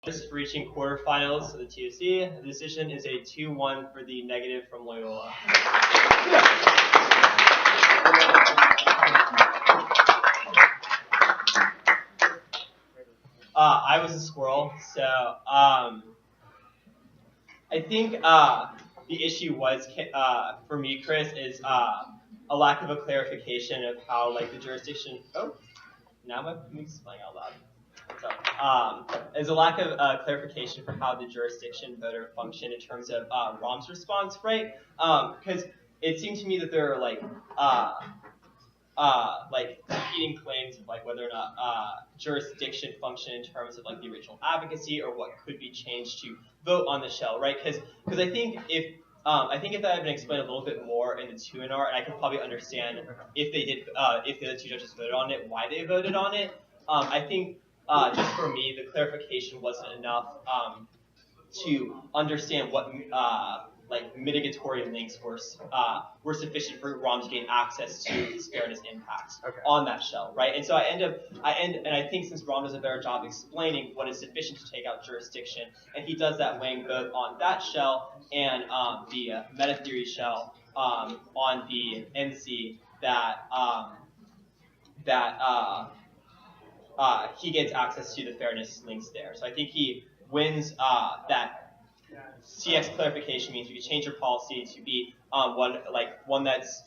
Just reaching quarterfinals of the TOC. The decision is a 2-1 for the negative from Loyola. I was a squirrel, so I think the issue was for me, Chris, is a lack of a clarification of how like the jurisdiction. Oh, now I'm explaining out loud. So, there's a lack of clarification for how the jurisdiction voter function in terms of ROM's response, right? Because it seemed to me that there are like competing claims of like whether or not jurisdiction function in terms of like the original advocacy or what could be changed to vote on the shell, right? Because I think if that had been explained a little bit more in the 2NR, and I could probably understand if they did, if the other two judges voted on it, why they voted on it. I think just for me, the clarification wasn't enough to understand what like mitigatory links were sufficient for ROM to gain access to its fairness impact on that shell, right? And so I think since ROM does a better job explaining what is sufficient to take out jurisdiction, and he does that weighing both on that shell and the meta theory shell on the NC he gets access to the fairness links there. So I think he wins that CX clarification means you can change your policy to be one that's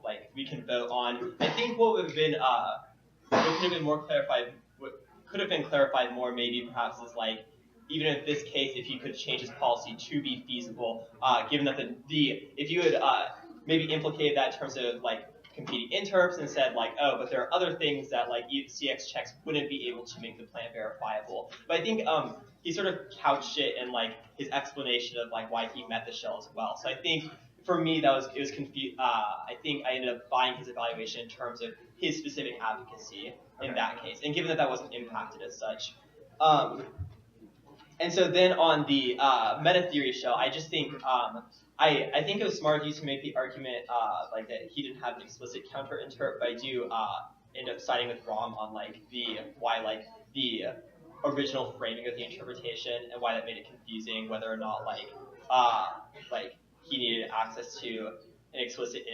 like we can vote on. I think what would have been what could have been more clarified, what could have been clarified more maybe perhaps is like even in this case if you could change his policy to be feasible, given that if you had maybe implicated that in terms of like competing interps and said like, oh, but there are other things that like CX checks wouldn't be able to make the plan verifiable. But I think he sort of couched it in like his explanation of like why he met the shell as well. So I think for me it was confused. I think I ended up buying his evaluation in terms of his specific advocacy in that case, and given that wasn't impacted as such. And so then on the meta theory shell, I just think I think it was smart of you to make the argument like that he didn't have an explicit counter interp, but I do end up siding with ROM on like the original framing of the interpretation and why that made it confusing, whether or not like he needed access to an explicit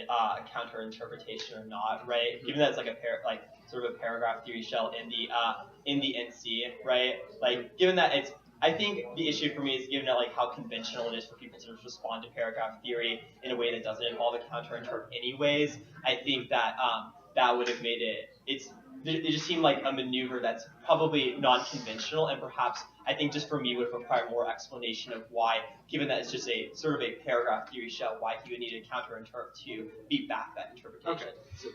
counter interpretation or not, right? Given that it's like sort of a paragraph theory shell in the NC, right? Like given that it's I think the issue for me is given that like how conventional it is for people to respond to paragraph theory in a way that doesn't involve a counter-interp anyways. I think that that would have made it just seemed like a maneuver that's probably non-conventional, and perhaps I think just for me would require more explanation of why, given that it's just a sort of a paragraph theory shell, why he would need a counter-interp to beat back that interpretation. Okay. So,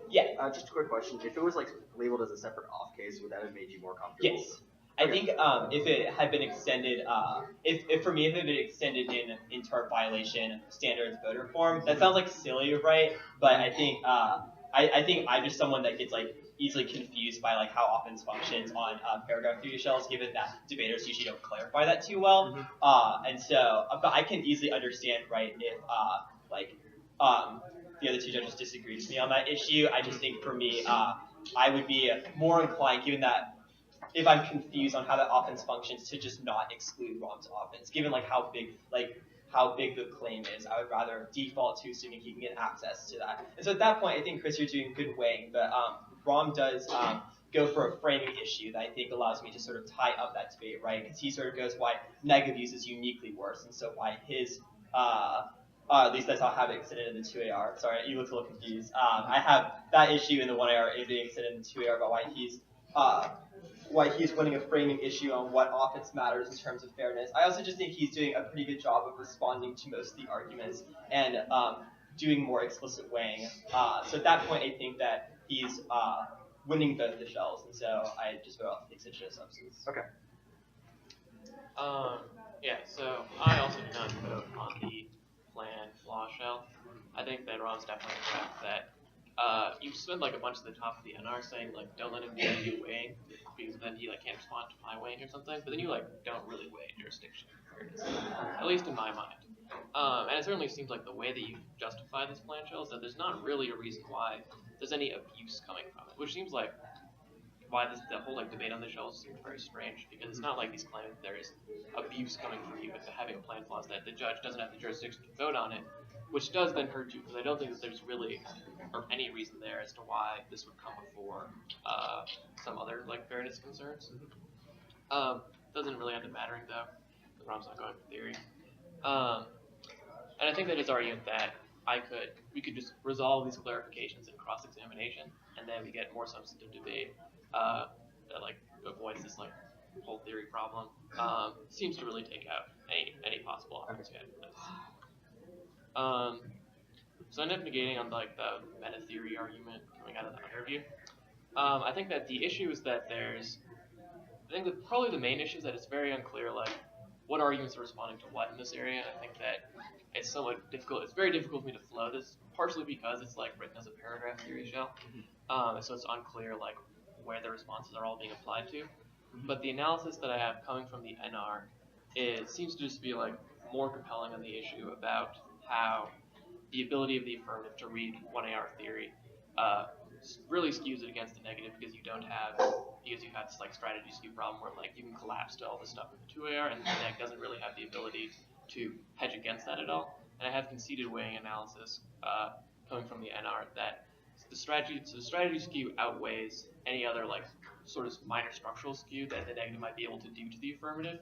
yeah. Just a quick question. If it was like labeled as a separate off case, would that have made you more comfortable? Yes. I think if it had been extended, if for me it had been extended in interp violation standards voter form, that sounds like silly, right? But I think I think I'm just someone that gets like easily confused by like how offense functions on paragraph theory shells, given that debaters usually don't clarify that too well. And so, but I can easily understand, right, if the other two judges disagreed with me on that issue. I just think for me, I would be more inclined, given that if I'm confused on how that offense functions, to just not exclude ROM's offense, given like how big the claim is. I would rather default to assuming he can get access to that. And so at that point, I think Chris, you're doing good weighing, but ROM does go for a framing issue that I think allows me to sort of tie up that debate, right? Because he sort of goes why negative use is uniquely worse, and so why his at least that's how I have it extended in the 2AR. Sorry, you look a little confused. I have that issue in the 1AR being extended in the 2AR about why he's winning a framing issue on what offense matters in terms of fairness. I also just think he's doing a pretty good job of responding to most of the arguments and doing more explicit weighing. So at that point, I think that he's winning both the shells, and so I just go off the extension of substance. Okay. Yeah, so I also do not vote on the plan flaw shell. I think that Rob's definitely correct that you spend like a bunch of the top of the NR saying like don't let him do weighing because then he like can't respond to my weighing or something, but then you like don't really weigh jurisdiction, at least in my mind. And it certainly seems like the way that you justify this plan shell is that there's not really a reason why there's any abuse coming from it, which seems like the whole like debate on the shells seems very strange, because it's not like he's claiming that there is abuse coming from you, but having a plan flaw is that the judge doesn't have the jurisdiction to vote on it, which does then hurt you, because I don't think that there's really or any reason there as to why this would come before some other like fairness concerns. Doesn't really end up mattering though. The Rom's not going for theory. And I think that his argument that we could just resolve these clarifications in cross-examination, and then we get more substantive debate that like avoids this like whole theory problem, seems to really take out any possible offense we had with this. So I end up negating on like the meta theory argument coming out of the interview. I think that the issue is that probably the main issue is that it's very unclear like what arguments are responding to what in this area. I think that it's somewhat difficult. It's very difficult for me to flow this, partially because it's like written as a paragraph theory shell, so it's unclear like where the responses are all being applied to. But the analysis that I have coming from the NR seems to just be like more compelling on the issue about how the ability of the affirmative to read 1AR theory really skews it against the negative, because you have this like strategy skew problem where like you can collapse to all this stuff in the 2AR, and the neg doesn't really have the ability to hedge against that at all. And I have conceded weighing analysis coming from the NR that the strategy skew outweighs any other like sort of minor structural skew that the negative might be able to do to the affirmative,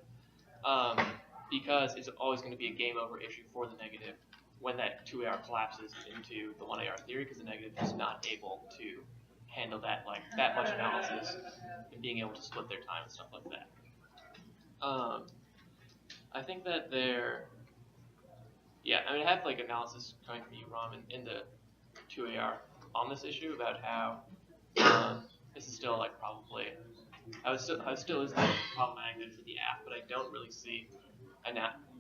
because it's always going to be a game over issue for the negative when that 2AR collapses into the 1AR theory, because the negative is not able to handle that much analysis and being able to split their time and stuff like that. I think that I have like analysis coming from you, Ram, in the 2AR on this issue about how this is still like probably still is problematic for the app, but I don't really see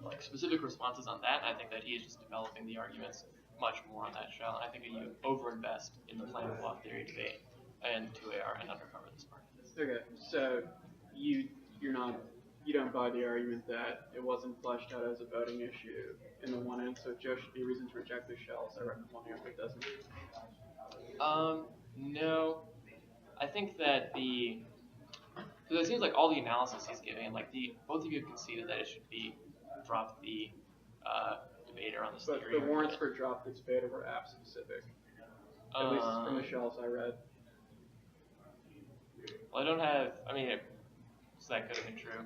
like specific responses on that. I think that he is just developing the arguments much more on that shell, and I think that you overinvest in the plan flaw theory debate and 2AR and undercover this part. Okay, so you don't buy the argument that it wasn't fleshed out as a voting issue in the one end, so Joe should be a reason to reject the shells. I reckon one here, but it doesn't. No, I think that because it seems like all the analysis he's giving, and like both of you have conceded that it should be drop the debater on this but theory. The warrants for drop the debater were app specific. At least from the shells I read. Well, I don't have. I mean, so that could have been true.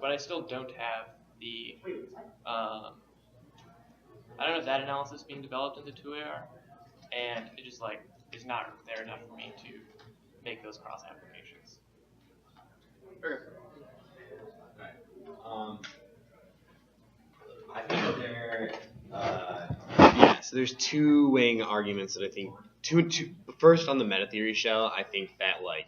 But I still don't have the. I don't have that analysis being developed in the 2AR, and it just like is not there enough for me to make those cross applications. Okay. I think so there's two weighing arguments that I think first on the meta theory shell. I think that like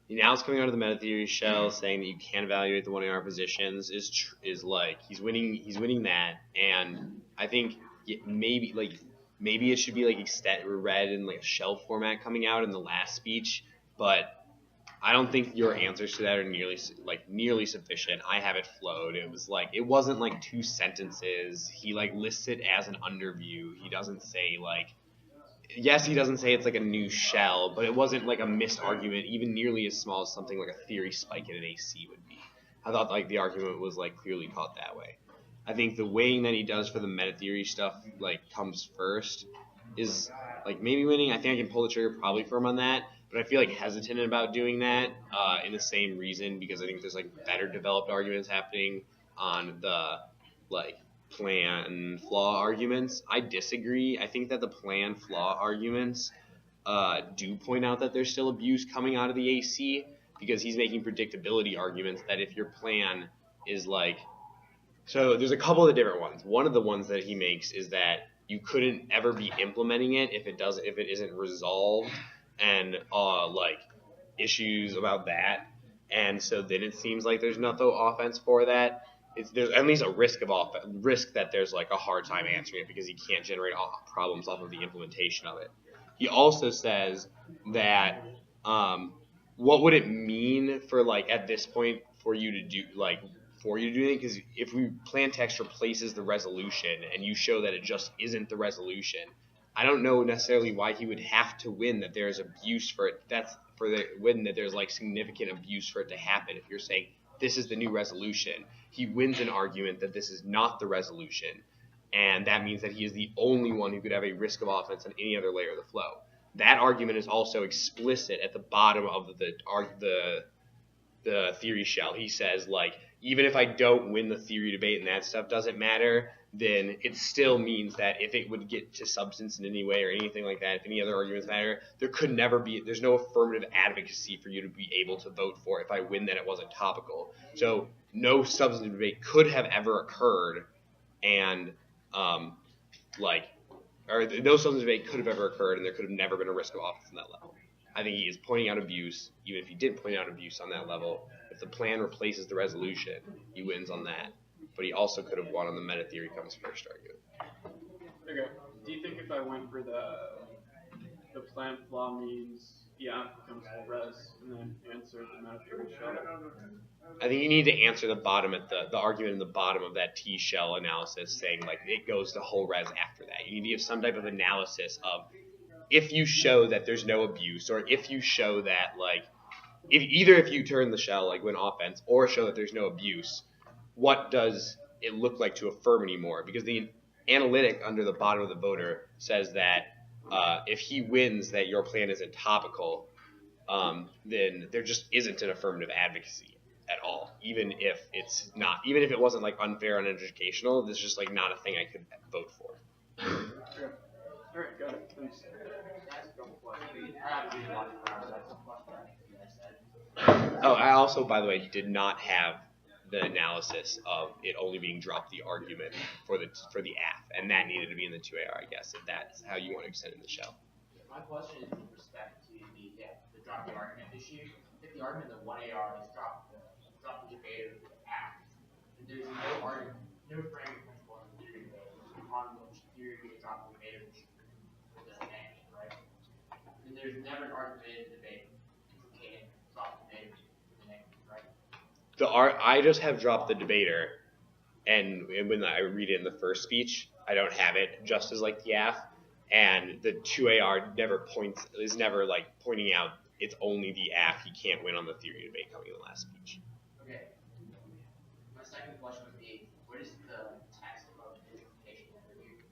now it's coming out of the meta theory shell saying that you can evaluate the 1AR positions is like he's winning that, and I think maybe it should be like read in like a shell format coming out in the last speech, but I don't think your answers to that are nearly sufficient. I have it flowed. It wasn't like 2 sentences. He like lists it as an underview. He doesn't say he doesn't say it's like a new shell, but it wasn't like a missed argument even nearly as small as something like a theory spike in an AC would be. I thought like the argument was like clearly caught that way. I think the weighing that he does for the meta theory stuff like comes first is like maybe winning. I think I can pull the trigger probably for him on that. But I feel like hesitant about doing that in the same reason, because I think there's like better developed arguments happening on the like plan flaw arguments. I disagree. I think that the plan flaw arguments do point out that there's still abuse coming out of the AC, because he's making predictability arguments that if your plan is like, so there's a couple of different ones. One of the ones that he makes is that you couldn't ever be implementing it if it isn't resolved, and like issues about that, and so then it seems like there's no offense for that. There's at least a risk that there's like a hard time answering it because he can't generate problems off of the implementation of it. He also says that what would it mean for like at this point for you to do it, because if we plan text replaces the resolution and you show that it just isn't the resolution, I don't know necessarily why he would have to win that there is abuse for for the win that there's like significant abuse for it to happen. If you're saying this is the new resolution, he wins an argument that this is not the resolution, and that means that he is the only one who could have a risk of offense on any other layer of the flow. That argument is also explicit at the bottom of the theory shell. He says, like, even if I don't win the theory debate and that stuff doesn't matter, then it still means that if it would get to substance in any way or anything like that, if any other arguments matter, there's no affirmative advocacy for you to be able to vote for if I win that it wasn't topical. So no substantive debate could have ever occurred, and no substantive debate could have ever occurred, and there could have never been a risk of office on that level. I think he is pointing out abuse, even if he didn't point out abuse on that level. If the plan replaces the resolution, he wins on that. But he also could have won on the meta theory comes first argument. Okay. Do you think if I went for the plan flaw means becomes full res and then answer the meta theory shell? I think you need to answer the bottom at the argument in the bottom of that T shell analysis, saying like it goes to whole res after that. You need to give some type of analysis of if you show that there's no abuse, or if you show that like if you turn the shell like win offense, or show that there's no abuse, what does it look like to affirm anymore? Because the analytic under the bottom of the voter says that if he wins that your plan isn't topical, then there just isn't an affirmative advocacy at all. Even if it wasn't like unfair and uneducational, this is just like not a thing I could vote for. Okay. All right, got it. Thanks. Oh, I also, by the way, did not have the analysis of it only being dropped the argument for the AF, and that needed to be in the 2AR, I guess, if that's how you want to extend in the shell. My question is with respect to the drop the argument issue. If the argument in the 1AR is drop the debate of the AF, and there's no argument, no framing principle in the theory debate on which theory would drop the debate of the name, right? And there's never an argument in the debate implicating drop the debate of the name, right? I just have dropped the debater, and when I read it in the first speech, I don't have it just as like the AF, and the 2AR is never like pointing out it's only the AF, he can't win on the theory debate coming in the last speech. Okay. My second question would be, what is the text of the interpretation of the review?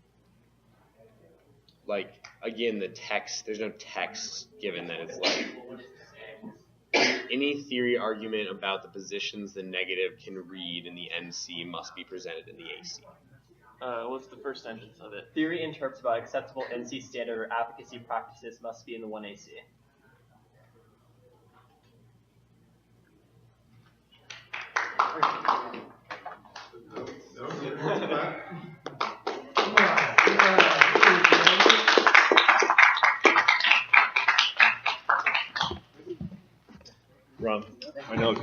Like, again, the text, there's no text given that it's like What does it say? any theory argument about the positions the negative can read in the NC must be presented in the AC. What's the first sentence of it? Theory interprets about acceptable NC standard or advocacy practices must be in the 1AC. Ron, I know it's